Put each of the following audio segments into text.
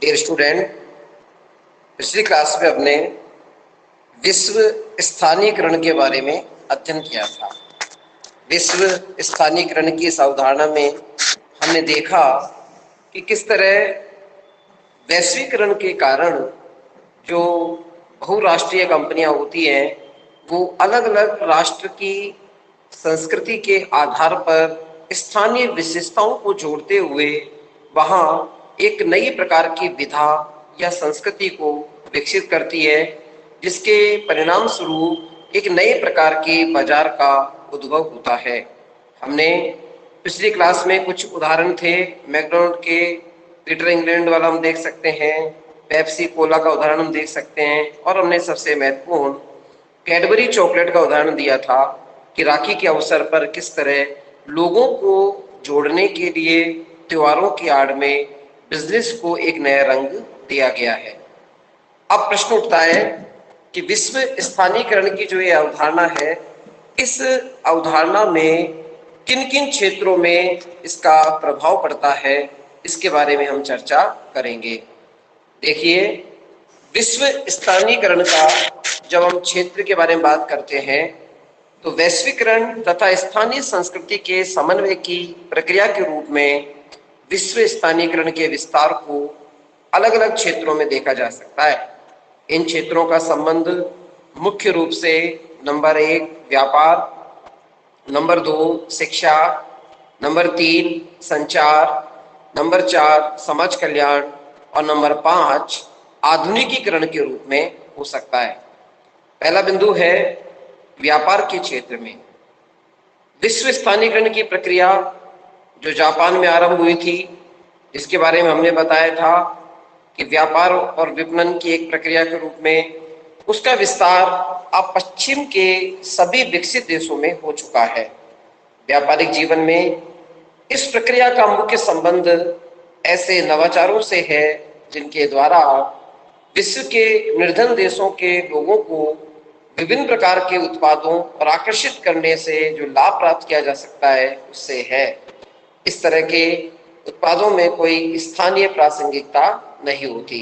Dear student, पिछली class में हमने विश्व स्थानीयकरण के बारे में अध्ययन किया था। विश्व स्थानीयकरण की इस अवधारणा में हमने देखा कि किस तरह वैश्वीकरण के कारण जो बहुराष्ट्रीय कंपनियां होती हैं वो अलग अलग राष्ट्र की संस्कृति के आधार पर स्थानीय विशेषताओं को जोड़ते हुए वहाँ एक नई प्रकार की विधा या संस्कृति को विकसित करती है, जिसके परिणाम स्वरूप एक नए प्रकार के बाजार का उद्भव होता है। हमने पिछली क्लास में कुछ उदाहरण थे मैकडॉनल्ड के, पीटर इंग्लैंड वाला हम देख सकते हैं, पेप्सी कोला का उदाहरण हम देख सकते हैं, और हमने सबसे महत्वपूर्ण कैडबरी चॉकलेट का उदाहरण दिया था कि राखी के अवसर पर किस तरह लोगों को जोड़ने के लिए त्योहारों की आड़ में बिजनेस को एक नया रंग दिया गया है। अब प्रश्न उठता है कि विश्व स्थानीयकरण की जो ये अवधारणा है, इस अवधारणा में किन किन क्षेत्रों में इसका प्रभाव पड़ता है, इसके बारे में हम चर्चा करेंगे। देखिए, विश्व स्थानीयकरण का जब हम क्षेत्र के बारे में बात करते हैं तो वैश्वीकरण तथा स्थानीय संस्कृति के समन्वय की प्रक्रिया के रूप में विश्व स्थानीयकरण के विस्तार को अलग अलग क्षेत्रों में देखा जा सकता है। इन क्षेत्रों का संबंध मुख्य रूप से नंबर 1 व्यापार, नंबर 2 शिक्षा, नंबर 3 संचार, नंबर 4 समाज कल्याण और नंबर 5 आधुनिकीकरण के रूप में हो सकता है। पहला बिंदु है व्यापार के क्षेत्र में। विश्व स्थानीयकरण की प्रक्रिया जो जापान में आरंभ हुई थी, जिसके बारे में हमने बताया था कि व्यापार और विपणन की एक प्रक्रिया के रूप में उसका विस्तार अब पश्चिम के सभी विकसित देशों में हो चुका है। व्यापारिक जीवन में इस प्रक्रिया का मुख्य संबंध ऐसे नवाचारों से है जिनके द्वारा विश्व के निर्धन देशों के लोगों को विभिन्न प्रकार के उत्पादों और आकर्षित करने से जो लाभ प्राप्त किया जा सकता है उससे है। इस तरह के उत्पादों में कोई स्थानीय प्रासंगिकता नहीं होती।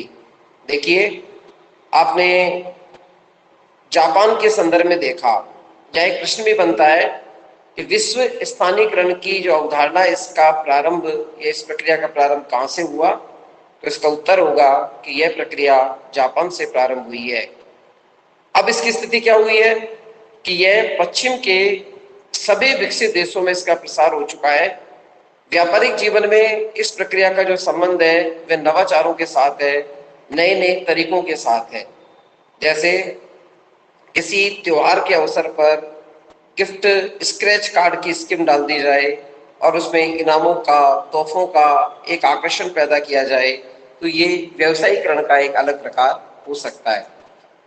देखिए, आपने जापान के संदर्भ में देखा, यह एक प्रश्न भी बनता है कि विश्व स्थानीयकरण की जो अवधारणा है, इसका प्रारंभ या इस प्रक्रिया का प्रारंभ कहाँ से हुआ, तो इसका उत्तर होगा कि यह प्रक्रिया जापान से प्रारंभ हुई है। अब इसकी स्थिति क्या हुई है कि यह पश्चिम के सभी विकसित देशों में इसका प्रसार हो चुका है। व्यापारिक जीवन में इस प्रक्रिया का जो संबंध है वह नवाचारों के साथ है, नए नए तरीकों के साथ है। जैसे किसी त्योहार के अवसर पर गिफ्ट स्क्रैच कार्ड की स्कीम डाल दी जाए और उसमें इनामों का, तोहफों का एक आकर्षण पैदा किया जाए, तो ये व्यवसायीकरण का एक अलग प्रकार हो सकता है।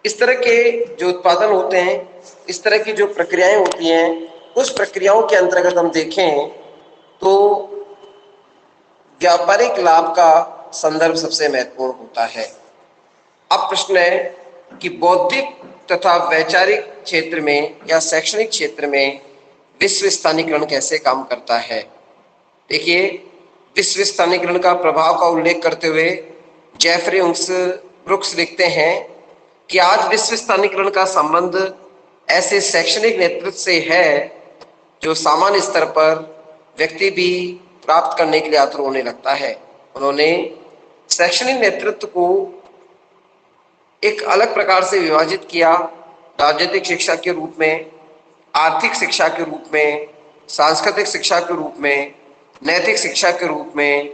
इस तरह के जो उत्पादन होते हैं, इस तरह की जो प्रक्रियाएं होती हैं, उस प्रक्रियाओं के अंतर्गत हम देखें तो व्यापारिक लाभ का संदर्भ सबसे महत्वपूर्ण होता है। अब प्रश्न है कि बौद्धिक तथा वैचारिक क्षेत्र में या शैक्षणिक क्षेत्र में विश्व स्थानीयकरण कैसे काम करता है। देखिए, विश्व स्थानीयकरण का प्रभाव का उल्लेख करते हुए जेफरी ब्रुक्स लिखते हैं कि आज विश्व स्थानीयकरण का संबंध ऐसे शैक्षणिक नेतृत्व से है जो सामान्य स्तर पर व्यक्ति भी प्राप्त करने के लिए आतुर होने लगता है। उन्होंने शैक्षणिक नेतृत्व को एक अलग प्रकार से विभाजित किया, राजनीतिक शिक्षा के रूप में, आर्थिक शिक्षा के रूप में, सांस्कृतिक शिक्षा के रूप में, नैतिक शिक्षा के रूप में,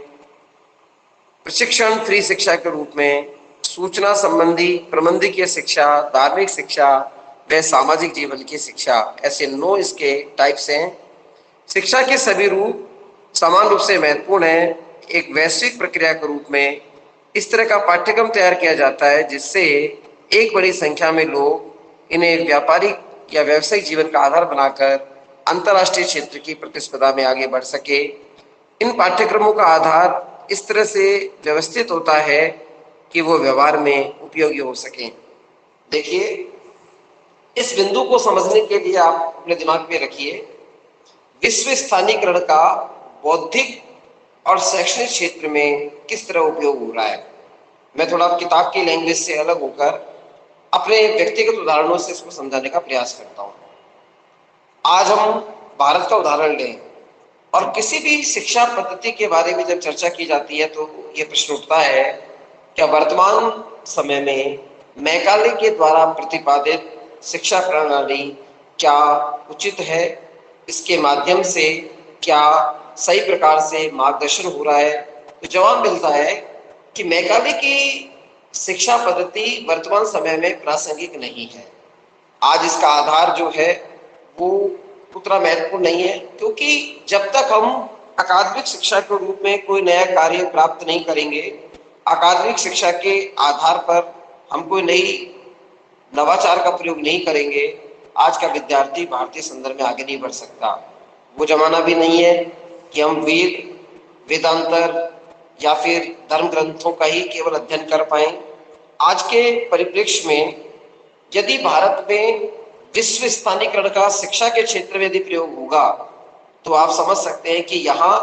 प्रशिक्षण फ्री शिक्षा के रूप में, सूचना संबंधी प्रबंधकीय शिक्षा, धार्मिक शिक्षा व सामाजिक जीवन की शिक्षा, ऐसे 9 इसके टाइप्स हैं। शिक्षा के सभी रूप समान रूप से महत्वपूर्ण है। एक वैश्विक प्रक्रिया के रूप में इस तरह का पाठ्यक्रम तैयार किया जाता है जिससे एक बड़ी संख्या में लोग इन्हें व्यापारिक या व्यवसायिक जीवन का आधार बनाकर अंतर्राष्ट्रीय क्षेत्र की प्रतिस्पर्धा में आगे बढ़ सके। इन पाठ्यक्रमों का आधार इस तरह से व्यवस्थित होता है कि वो व्यवहार में उपयोगी हो सके। देखिए, इस बिंदु को समझने के लिए आप अपने दिमाग में रखिए, विश्व स्थानीयकरण का बौद्धिक और शैक्षणिक क्षेत्र में किस तरह उपयोग हो रहा है। मैं थोड़ा किताब की लैंग्वेज से अलग होकर अपने व्यक्तिगत उदाहरणों से इसको समझाने का प्रयास करता हूँ। आज हम भारत का उदाहरण लें और किसी भी शिक्षा पद्धति के बारे में जब चर्चा की जाती है तो ये प्रश्न उठता है, क्या वर्तमान समय में मैकाले के द्वारा प्रतिपादित शिक्षा प्रणाली क्या उचित है? इसके माध्यम से क्या सही प्रकार से मार्गदर्शन हो रहा है? तो जवाब मिलता है कि मैकाले की शिक्षा पद्धति वर्तमान समय में प्रासंगिक नहीं है। आज इसका आधार जो है वो उतना महत्वपूर्ण नहीं है, क्योंकि जब तक हम अकादमिक शिक्षा के रूप में कोई नया कार्य प्राप्त नहीं करेंगे, अकादमिक शिक्षा के आधार पर हम कोई नई नवाचार का प्रयोग नहीं करेंगे, आज का विद्यार्थी भारतीय संदर्भ में आगे नहीं बढ़ सकता। वो जमाना भी नहीं है कि हम वेदांतर या फिर धर्म ग्रंथों का ही केवल अध्ययन कर पाए। आज के परिप्रेक्ष्य में यदि भारत में विश्व स्थानीकरण का शिक्षा के क्षेत्र में यदि प्रयोग होगा तो आप समझ सकते हैं कि यहाँ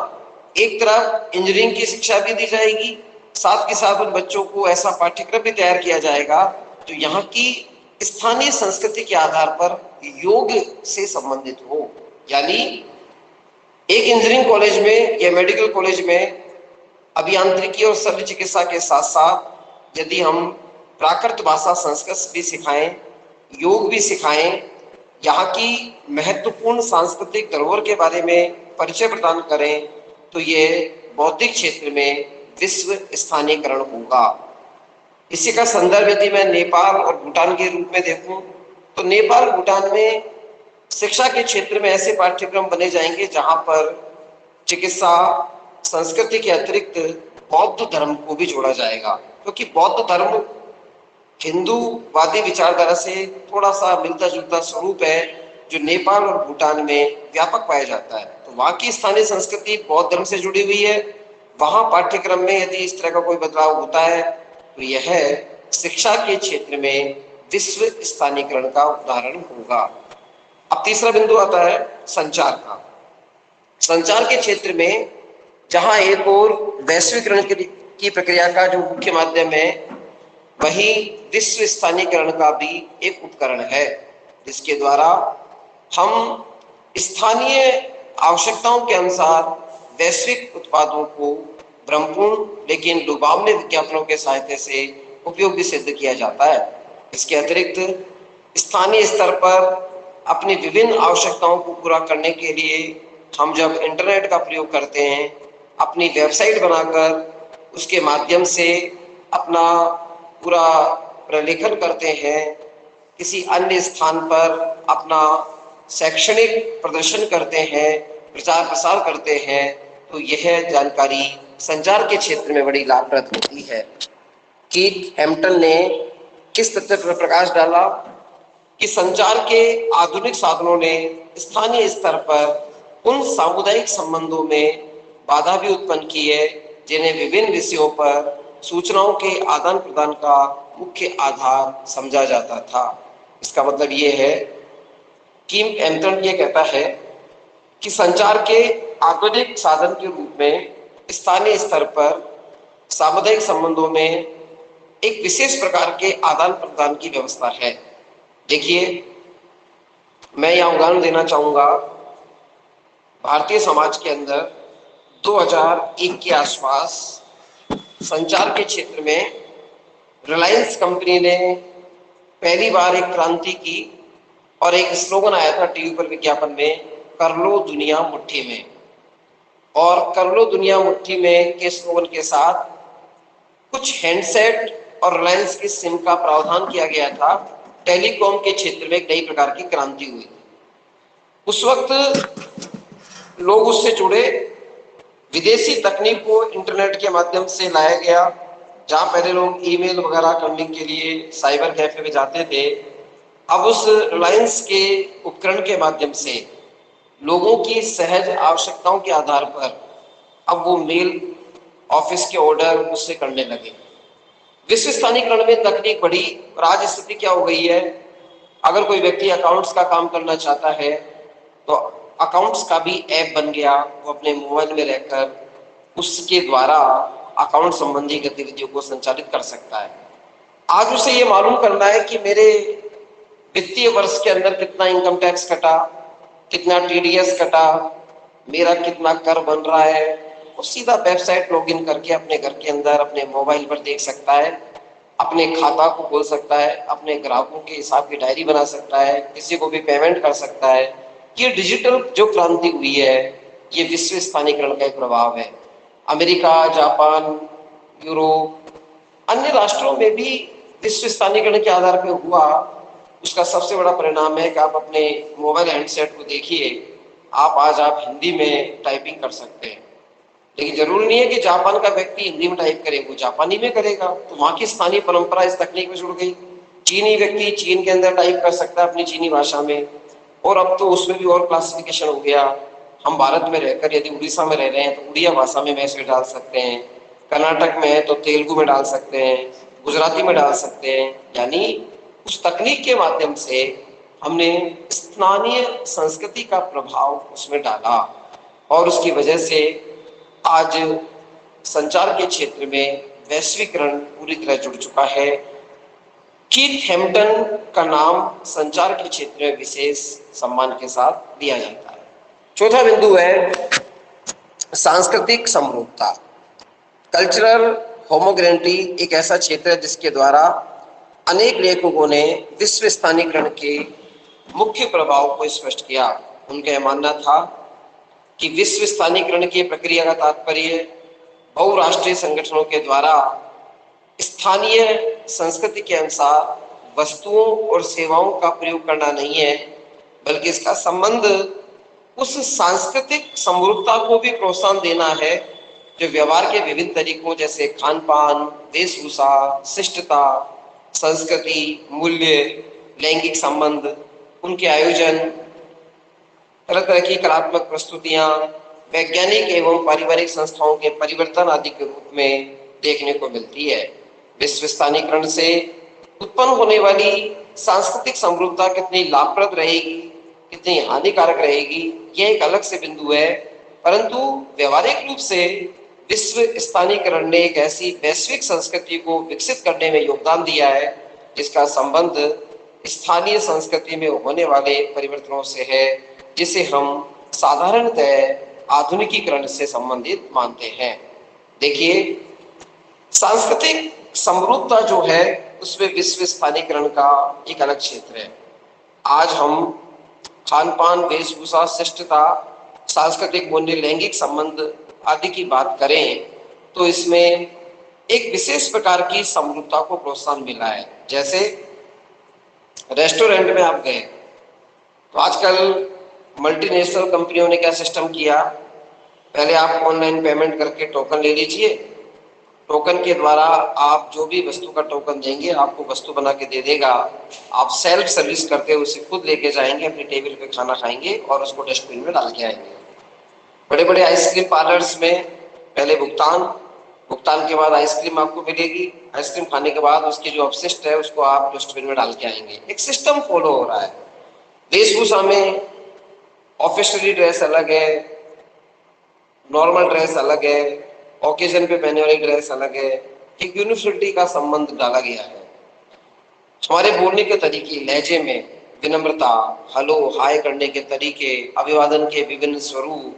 एक तरफ इंजीनियरिंग की शिक्षा भी दी जाएगी, साथ के साथ उन बच्चों को ऐसा पाठ्यक्रम भी तैयार किया जाएगा तो यहाँ की स्थानीय संस्कृति के आधार पर योग से संबंधित हो। यानी एक इंजीनियरिंग कॉलेज में या मेडिकल कॉलेज में अभियांत्रिकी और शल्य चिकित्सा के साथ साथ यदि हम प्राकृत भाषा संस्कृत भी सिखाएं, योग भी सिखाएं, यहाँ की महत्वपूर्ण सांस्कृतिक धरोहर के बारे में परिचय प्रदान करें, तो ये बौद्धिक क्षेत्र में विश्व स्थानीयकरण होगा। इसी का संदर्भ यदि मैं नेपाल और भूटान के रूप में देखूं तो नेपाल भूटान में शिक्षा के क्षेत्र में ऐसे पाठ्यक्रम बने जाएंगे जहां पर चिकित्सा संस्कृति के अतिरिक्त बौद्ध धर्म को भी जोड़ा जाएगा, क्योंकि बौद्ध धर्म हिंदूवादी विचारधारा से थोड़ा सा मिलता जुलता स्वरूप है जो नेपाल और भूटान में व्यापक पाया जाता है। तो वहाँ की स्थानीय संस्कृति बौद्ध धर्म से जुड़ी हुई है। वहाँ पाठ्यक्रम में यदि इस तरह का कोई बदलाव होता है तो यह शिक्षा के क्षेत्र में विश्व स्थानीयकरण का उदाहरण होगा। अब तीसरा बिंदु आता है संचार का। संचार के क्षेत्र में जहां एक और वैश्वीकरण की प्रक्रिया का जो मुख्य माध्यम है, वही विश्व स्थानीयकरण का भी एक उपकरण है, जिसके द्वारा हम स्थानीय आवश्यकताओं के अनुसार वैश्विक उत्पादों को भ्रमपूर्ण लेकिन लुभावने विज्ञापनों के सहायता से उपयोगी सिद्ध किया जाता है। इसके अतिरिक्त स्थानीय स्तर पर अपनी विभिन्न आवश्यकताओं को पूरा करने के लिए हम जब इंटरनेट का प्रयोग करते हैं, अपनी वेबसाइट बनाकर उसके माध्यम से अपना पूरा प्रलेखन करते हैं, किसी अन्य स्थान पर अपना शैक्षणिक प्रदर्शन करते हैं, प्रचार प्रसार करते हैं, तो यह जानकारी संचार के क्षेत्र में बड़ी लाभप्रद होती है। कीथ हैम्पटन ने किस तथ्य पर प्रकाश डाला कि संचार के आधुनिक साधनों ने स्थानीय स्तर पर उन सामुदायिक संबंधों में बाधा भी उत्पन्न की है जिन्हें विभिन्न विषयों पर सूचनाओं के आदान प्रदान का मुख्य आधार समझा जाता था। इसका मतलब ये है कि हैम्पटन ये कहता है कि संचार के आधुनिक साधन के रूप में स्थानीय स्तर पर सामुदायिक संबंधों में एक विशेष प्रकार के आदान प्रदान की व्यवस्था है। देखिए, मैं यहाँ उदाहरण देना चाहूंगा। भारतीय समाज के अंदर 2001 के आसपास संचार के क्षेत्र में रिलायंस कंपनी ने पहली बार एक क्रांति की और एक स्लोगन आया था टीवी पर विज्ञापन में, कर लो दुनिया मुट्ठी में। और कर लो दुनिया मुट्ठी में के स्लोगन के साथ कुछ हैंडसेट और रिलायंस की सिम का प्रावधान किया गया था। टेलीकॉम के क्षेत्र में एक नई प्रकार की क्रांति हुई। उस वक्त लोग उससे जुड़े, विदेशी तकनीक को इंटरनेट के माध्यम से लाया गया। जहां पहले लोग ईमेल वगैरह करने के लिए साइबर कैफे में जाते थे, अब उस रिलायंस के उपकरण के माध्यम से लोगों की सहज आवश्यकताओं के आधार पर अब वो मेल, ऑफिस के ऑर्डर उससे करने लगे। विश्व स्थानीयकरण में तकनीक बढ़ी और आज स्थिति क्या हो गई है, अगर कोई व्यक्ति अकाउंट्स का काम करना चाहता है तो अकाउंट्स का भी ऐप बन गया। वो अपने मोबाइल में रहकर उसके द्वारा अकाउंट संबंधी गतिविधियों को संचालित कर सकता है। आज उसे ये मालूम करना है कि मेरे वित्तीय वर्ष के अंदर कितना इनकम टैक्स कटा, कितना टीडीएस कटा, मेरा कितना कर बन रहा है, वो सीधा वेबसाइट लॉगिन करके अपने घर के अंदर अपने मोबाइल पर देख सकता है, अपने खाता को खोल सकता है, अपने ग्राहकों के हिसाब की डायरी बना सकता है, किसी को भी पेमेंट कर सकता है। ये डिजिटल जो क्रांति हुई है, ये विश्व स्थानीयकरण का एक प्रभाव है। अमेरिका, जापान, यूरोप, अन्य राष्ट्रों में भी विश्व स्थानीयकरण के आधार पर हुआ। उसका सबसे बड़ा परिणाम है कि आप अपने मोबाइल हैंडसेट को देखिए, आप हिंदी में टाइपिंग कर सकते हैं। लेकिन जरूरी नहीं है कि जापान का व्यक्ति हिंदी में टाइप करे, वो जापानी में करेगा, तो वहां की स्थानीय परंपरा इस तकनीक में जुड़ गई। चीनी व्यक्ति चीन के अंदर टाइप कर सकता है अपनी चीनी भाषा में, और अब तो उसमें भी और क्लासिफिकेशन हो गया। हम भारत में रहकर यदि उड़ीसा में रह रहे हैं तो उड़िया भाषा में मैसेज डाल सकते हैं, कर्नाटक में है तो तेलुगु में डाल सकते हैं, गुजराती में डाल सकते हैं। यानी उस तकनीक के माध्यम से हमने स्थानीय संस्कृति का प्रभाव उसमें डाला, और उसकी वजह से आज संचार के क्षेत्र में वैश्वीकरण पूरी तरह जुड़ चुका है। कीथ हैम्पटन का नाम संचार के क्षेत्र में विशेष सम्मान के साथ दिया जाता है। चौथा बिंदु है सांस्कृतिक समरूपता। कल्चरल होमोग्रेनिटी एक ऐसा क्षेत्र है जिसके द्वारा अनेक लेखकों ने विश्व स्थानीयकरण के मुख्य प्रभाव को स्पष्ट किया। उनका यह मानना था कि विश्व स्थानीयकरण की प्रक्रिया का तात्पर्य बहुराष्ट्रीय संगठनों के द्वारा स्थानीय संस्कृति के अनुसार वस्तुओं और सेवाओं का प्रयोग करना नहीं है, बल्कि इसका संबंध उस सांस्कृतिक समरूपता को भी प्रोत्साहन देना है जो व्यवहार के विभिन्न तरीकों जैसे खान पान, वेशभूषा, शिष्टता, संस्कृति, मूल्य, लैंगिक संबंध, उनके आयोजन, तरह तरह की कलात्मक प्रस्तुतियां, वैज्ञानिक एवं पारिवारिक संस्थाओं के परिवर्तन आदि के रूप में देखने को मिलती है। विश्व स्थानीयकरण से उत्पन्न होने वाली सांस्कृतिक समरूपता कितनी लाभप्रद रहेगी, कितनी हानिकारक रहेगी, यह एक अलग से बिंदु है। परंतु व्यवहारिक रूप से विश्व स्थानीयकरण ने एक ऐसी वैश्विक संस्कृति को विकसित करने में योगदान दिया है जिसका संबंध स्थानीय संस्कृति में होने वाले परिवर्तनों से है, जिसे हम साधारणतः आधुनिकीकरण से संबंधित मानते हैं। देखिए, सांस्कृतिक समरूपता जो है उसमें विश्व स्थानीयकरण का एक अलग क्षेत्र है। आज हम खान पान, वेशभूषा, शिष्टता, सांस्कृतिक मूल्य, लैंगिक संबंध आदि की बात करें तो इसमें एक विशेष प्रकार की समरूपता को प्रोत्साहन मिला है। जैसे रेस्टोरेंट में आप गए तो आजकल मल्टीनेशनल कंपनियों ने क्या सिस्टम किया, पहले आप ऑनलाइन पेमेंट करके टोकन ले लीजिए, टोकन के द्वारा आप जो भी वस्तु का टोकन देंगे आपको वस्तु बना के दे देगा। आप सेल्फ सर्विस करके उसे खुद लेके जाएंगे, अपनी टेबल पे खाना खाएंगे और उसको डस्टबिन में डाल के आएंगे। बड़े बड़े आइसक्रीम पार्लर्स में पहले भुगतान के बाद आइसक्रीम आपको मिलेगी, आइसक्रीम खाने के बाद उसकी जो अपशिष्ट है उसको आप डस्टबिन में डाल के आएंगे। एक सिस्टम फॉलो हो रहा है। वेशभूषा में ऑफिशियली ड्रेस अलग है, नॉर्मल ड्रेस अलग है, ओकेजन पे पहने वाली ड्रेस अलग है। एक यूनिवर्सिटी का संबंध डाला गया है। हमारे बोलने के तरीके, लहजे में विनम्रता, हेलो हाय करने के तरीके, अभिवादन के विभिन्न स्वरूप,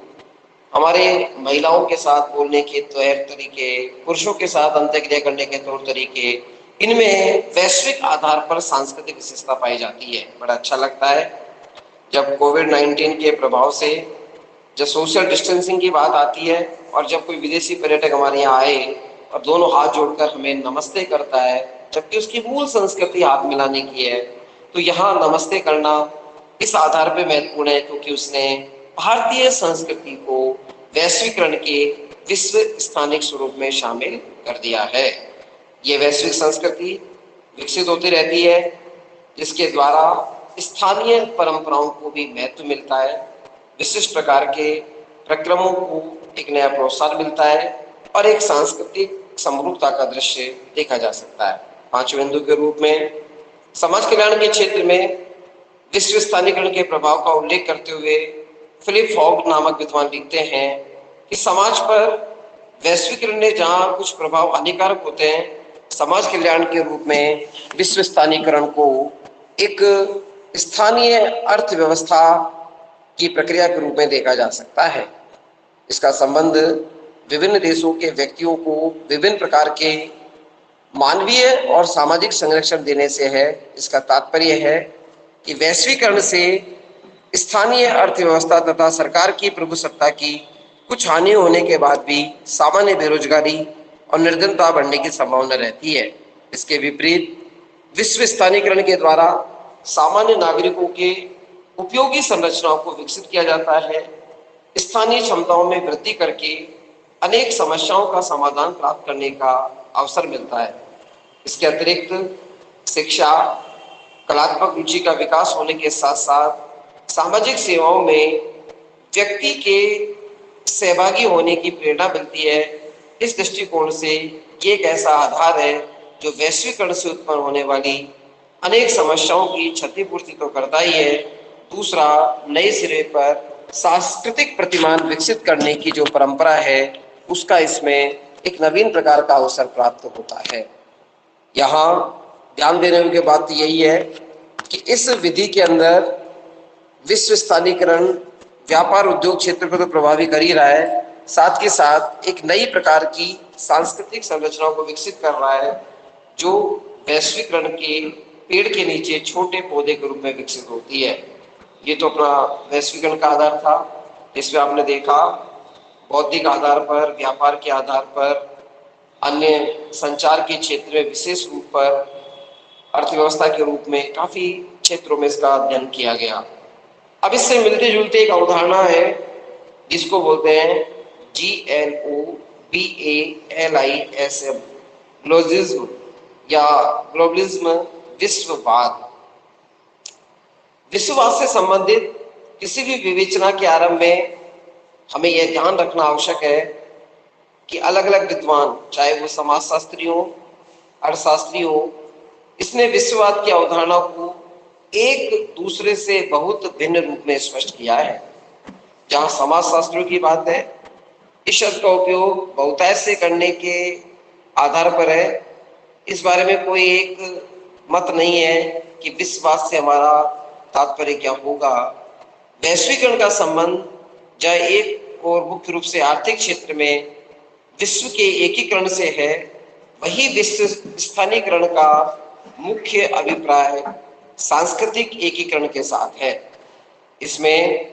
हमारे महिलाओं के साथ बोलने के तौर तरीके, पुरुषों के साथ अंत्यक्रिया करने के तौर तरीके, इनमें वैश्विक आधार पर सांस्कृतिक विशेषता पाई जाती है। बड़ा अच्छा लगता है जब कोविड-19 के प्रभाव से जब सोशल डिस्टेंसिंग की बात आती है और जब कोई विदेशी पर्यटक हमारे यहाँ आए और दोनों हाथ जोड़कर हमें नमस्ते करता है, जबकि उसकी मूल संस्कृति हाथ मिलाने की है, तो यहाँ नमस्ते करना इस आधार पर महत्वपूर्ण है क्योंकि उसने भारतीय संस्कृति को वैश्वीकरण के विश्व स्थानिक स्वरूप में शामिल कर दिया है। ये वैश्विक संस्कृति विकसित होती रहती है जिसके द्वारा स्थानीय परंपराओं को भी महत्व मिलता है, विशिष्ट प्रकार के प्रक्रमों को एक नया प्रोत्साहन मिलता है और एक सांस्कृतिक समरूपता का दृश्य देखा जा सकता है। पांचवें बिंदु के रूप में समाज कल्याण के क्षेत्र में विश्व स्थानीयकरण के प्रभाव का उल्लेख करते हुए फिलिप फॉग नामक विद्वान लिखते हैं कि समाज पर वैश्वीकरण ने जहां कुछ प्रभाव हानिकारक होते हैं, समाज कल्याण के रूप में विश्व स्थानीयकरण को एक स्थानीय अर्थव्यवस्था की प्रक्रिया के रूप में देखा जा सकता है। इसका संबंध विभिन्न देशों के व्यक्तियों को विभिन्न प्रकार के मानवीय और सामाजिक संरक्षण देने से है। इसका तात्पर्य है कि वैश्वीकरण से स्थानीय अर्थव्यवस्था तथा सरकार की प्रभुसत्ता की कुछ हानि होने के बाद भी सामान्य बेरोजगारी और निर्धनता बढ़ने की संभावना रहती है। इसके विपरीत विश्व स्थानीयकरण के द्वारा सामान्य नागरिकों के उपयोगी संरचनाओं को विकसित किया जाता है। स्थानीय क्षमताओं में वृद्धि करके अनेक समस्याओं का समाधान प्राप्त करने का अवसर मिलता है। इसके अतिरिक्त शिक्षा, कलात्मक रुचि का विकास होने के साथ साथ सामाजिक सेवाओं में व्यक्ति के सहभागी होने की प्रेरणा मिलती है। इस दृष्टिकोण से ये एक ऐसा आधार है जो वैश्वीकरण से उत्पन्न होने वाली अनेक समस्याओं की क्षतिपूर्ति तो करता ही है, दूसरा नए सिरे पर सांस्कृतिक प्रतिमान विकसित करने की जो परंपरा है उसका इसमें एक नवीन प्रकार का अवसर प्राप्त होता है। यहाँ ध्यान देने योग्य बात यही है कि इस विधि के अंदर विश्व स्थानीयकरण व्यापार उद्योग क्षेत्र को तो प्रभावित कर ही रहा है, साथ के साथ एक नई प्रकार की सांस्कृतिक संरचनाओं को विकसित कर रहा है जो वैश्वीकरण के पेड़ के नीचे छोटे पौधे के रूप में विकसित होती है। ये तो अपना वैश्वीकरण का आधार था। इसमें आपने देखा बौद्धिक आधार पर, व्यापार के आधार पर, अन्य संचार के क्षेत्र में विशेष रूप पर, अर्थव्यवस्था के रूप में काफी क्षेत्रों में इसका अध्ययन किया गया। अब इससे मिलते जुलते एक अवधारणा है जिसको बोलते हैं GLOBALISM, ग्लोबलिज्म या ग्लोबलिज्म, विश्ववाद। विश्ववाद से संबंधित किसी भी विवेचना के आरंभ में हमें यह ध्यान रखना आवश्यक है कि अलग अलग विद्वान, चाहे वो समाजशास्त्री हो, अर्थशास्त्री हो, इसने विश्ववाद की अवधारणा को एक दूसरे से बहुत भिन्न रूप में स्पष्ट किया है। जहां समाजशास्त्रियों की बात है, इस शब्द का उपयोग बहुतायत से करने के आधार पर है। इस बारे में कोई एक मत नहीं है कि विश्ववाद से हमारा तात्पर्य क्या होगा। वैश्वीकरण का संबंध जहाँ एक और मुख्य रूप से आर्थिक क्षेत्र में विश्व के एकीकरण से है, वही विश्व स्थानीयकरण का मुख्य अभिप्राय सांस्कृतिक एकीकरण के साथ है। इसमें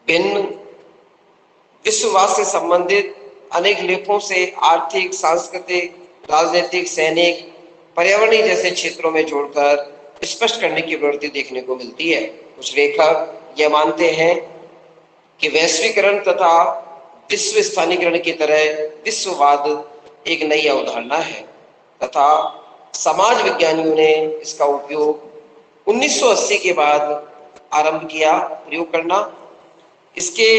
भिन्न विश्ववाद से संबंधित अनेक लेखों से आर्थिक, सांस्कृतिक, राजनीतिक, सैनिक, पर्यावरणीय जैसे क्षेत्रों में जोड़कर स्पष्ट करने की प्रवृत्ति देखने को मिलती है। कुछ लेखक यह मानते हैं कि वैश्वीकरण तथा विश्व स्थानीयकरण की तरह विश्ववाद एक नई अवधारणा है तथा समाज विज्ञानियों ने इसका उपयोग 1980 के बाद आरंभ किया प्रयोग करना। इसके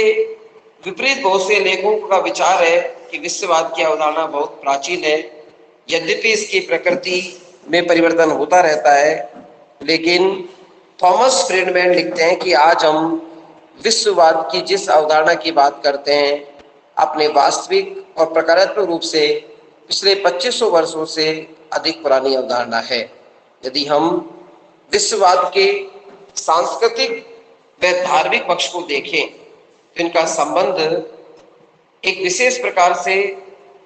विपरीत बहुत से लेखकों का विचार है कि विश्ववाद की अवधारणा बहुत प्राचीन है। यद्यपि इसकी प्रकृति में परिवर्तन होता रहता है, लेकिन थॉमस फ्रीडमैन लिखते हैं कि आज हम विश्ववाद की जिस अवधारणा की बात करते हैं, अपने वास्तविक और प्रकारात्मक रूप से पिछले 2500 वर्षों से अधिक पुरानी अवधारणा है। यदि हम विश्ववाद के सांस्कृतिक व धार्मिक पक्ष को देखें तो इनका संबंध एक विशेष प्रकार से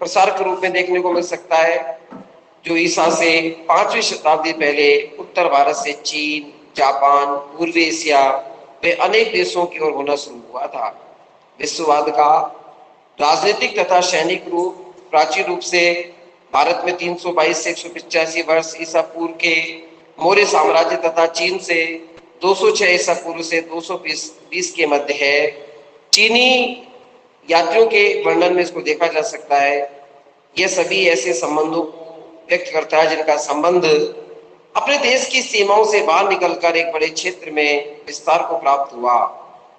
प्रसार के रूप में देखने को मिल सकता है, जो ईसा से 5वीं शताब्दी पहले उत्तर भारत से चीन, जापान, पूर्वी एशिया व अनेक देशों की ओर होना शुरू हुआ था। विश्ववाद का राजनीतिक तथा सैनिक रूप प्राचीन रूप से भारत में 322 से 185 वर्ष ईसा पूर्व के मौर्य साम्राज्य तथा चीन से 206 ईसा पूर्व से 220 के मध्य है। चीनी यात्रियों के वर्णन में इसको देखा जा सकता है। यह सभी ऐसे संबंधों को व्यक्त करता है जिनका संबंध अपने देश की सीमाओं से बाहर निकलकर एक बड़े क्षेत्र में विस्तार को प्राप्त हुआ।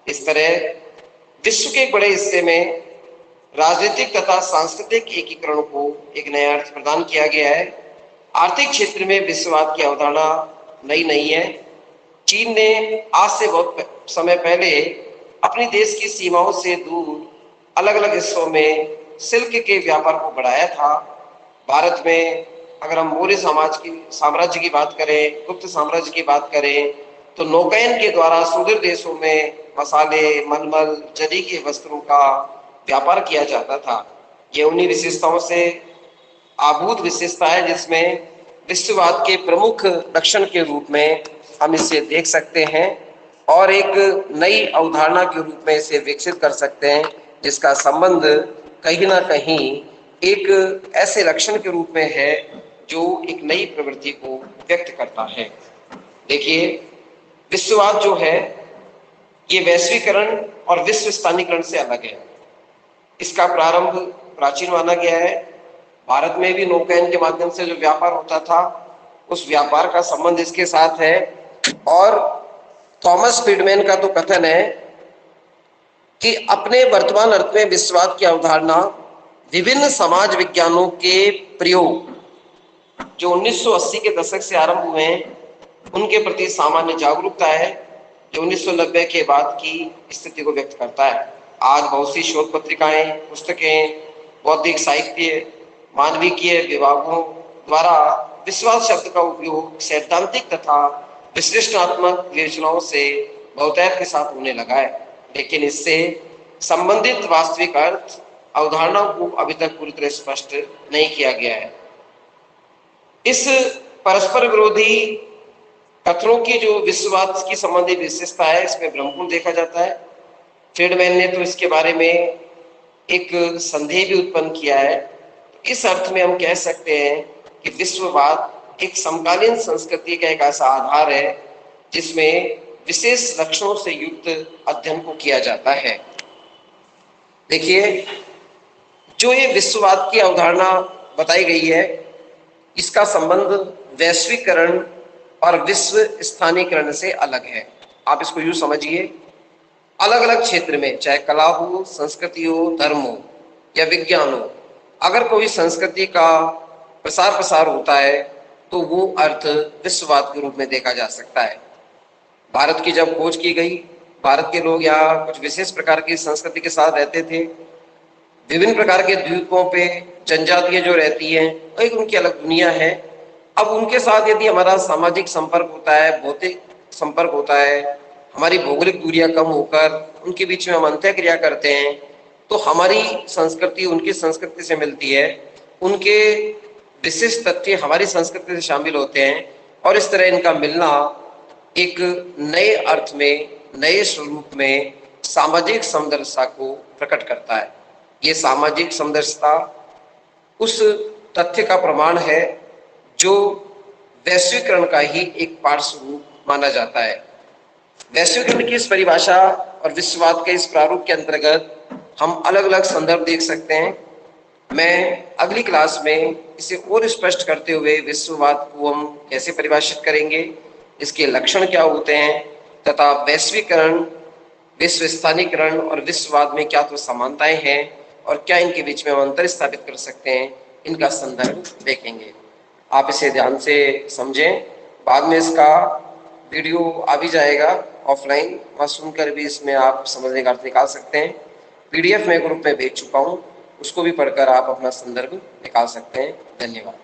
इस तरह विश्व के एक बड़े हिस्से में राजनीतिक तथा सांस्कृतिक एकीकरण को एक नया अर्थ प्रदान किया गया है। आर्थिक क्षेत्र में विश्ववाद की अवधारणा नई नहीं है। चीन ने आज से बहुत समय पहले अपनी देश की सीमाओं से दूर अलग अलग हिस्सों में सिल्क के व्यापार को बढ़ाया था। भारत में अगर हम मौर्य साम्राज्य की बात करें, गुप्त साम्राज्य की बात करें, तो नौकायन के द्वारा सुदूर देशों में मसाले, मलमल, जरी के वस्त्रों का व्यापार किया जाता था। ये उन्हीं विशेषताओं से आभूत विशेषता है जिसमें विश्ववाद के प्रमुख लक्षण के रूप में हम इसे देख सकते हैं और एक नई अवधारणा के रूप में इसे विकसित कर सकते हैं, जिसका संबंध कहीं ना कहीं एक ऐसे लक्षण के रूप में है जो एक नई प्रवृत्ति को व्यक्त करता है। देखिए, विश्ववाद जो है ये वैश्वीकरण और विश्व स्थानीकरण से अलग है। इसका प्रारंभ प्राचीन माना गया है। भारत में भी नौकायन के माध्यम से जो व्यापार होता था, उस व्यापार का संबंध इसके साथ है। और थॉमस फ्रीडमैन का तो कथन है कि अपने वर्तमान अर्थ में विश्ववाद की अवधारणा विभिन्न समाज विज्ञानों के प्रयोग जो 1980 के दशक से आरंभ हुए हैं, उनके प्रति सामान्य जागरूकता है, जो 1990 के बाद की स्थिति को व्यक्त करता है। आज बहुत सी शोध पत्रिकाएं, पुस्तकें, बौद्धिक साहित्य, मानविकीय विभागों द्वारा विश्वास शब्द का उपयोग सैद्धांतिक तथा विश्लेषणात्मक विवेचनाओं से बहुतायत के साथ होने लगा है, लेकिन इससे संबंधित वास्तविक अर्थ अवधारणाओं को अभी तक पूरी तरह स्पष्ट नहीं किया गया है। इस परस्पर विरोधी कथनों की जो विश्ववाद की संबंधित विशेषता है, इसमें भ्रमपूर्ण देखा जाता है। फ्रीडमैन ने तो इसके बारे में एक संदेह भी उत्पन्न किया है। इस अर्थ में हम कह सकते हैं कि विश्ववाद एक समकालीन संस्कृति का एक ऐसा आधार है जिसमें विशेष लक्षणों से युक्त अध्ययन को किया जाता है। देखिए, जो ये विश्ववाद की अवधारणा बताई गई है, इसका संबंध वैश्वीकरण और विश्व स्थानीकरण से अलग है। आप इसको यूं समझिए, अलग अलग क्षेत्र में, चाहे कला हो, संस्कृति हो, धर्म हो या विज्ञान हो, अगर कोई संस्कृति का प्रसार होता है तो वो अर्थ विश्ववाद के रूप में देखा जा सकता है। भारत की जब खोज की गई, भारत के लोग यहाँ कुछ विशेष प्रकार की संस्कृति के साथ रहते थे। विभिन्न प्रकार के द्वीपों पे जनजातियां जो रहती हैं, एक उनकी अलग दुनिया है। अब उनके साथ यदि हमारा सामाजिक संपर्क होता है, भौतिक संपर्क होता है, हमारी भौगोलिक दूरियां कम होकर उनके बीच में हम अंतःक्रिया करते हैं, तो हमारी संस्कृति उनकी संस्कृति से मिलती है, उनके विशिष्ट तथ्य हमारी संस्कृति से शामिल होते हैं और इस तरह इनका मिलना एक नए अर्थ में, नए स्वरूप में सामाजिक समरसता को प्रकट करता है। ये सामाजिक समरसता उस तथ्य का प्रमाण है जो वैश्वीकरण का ही एक पार्श्व रूप माना जाता है। वैश्वीकरण की इस परिभाषा और विश्ववाद के इस प्रारूप के अंतर्गत हम अलग अलग संदर्भ देख सकते हैं। मैं अगली क्लास में इसे और स्पष्ट करते हुए विश्ववाद को हम कैसे परिभाषित करेंगे, इसके लक्षण क्या होते हैं तथा वैश्वीकरण, विश्व स्थानीकरण और विश्ववाद में क्या तो समानताएं हैं और क्या इनके बीच में हम अंतर स्थापित कर सकते हैं, इनका संदर्भ देखेंगे। आप इसे ध्यान से समझें। बाद में इसका वीडियो आ भी जाएगा ऑफलाइन, वहाँ सुनकर भी इसमें आप समझने का अर्थ निकाल सकते हैं। पीडीएफ मैं ग्रुप में भेज चुका हूँ, उसको भी पढ़कर आप अपना संदर्भ निकाल सकते हैं। धन्यवाद।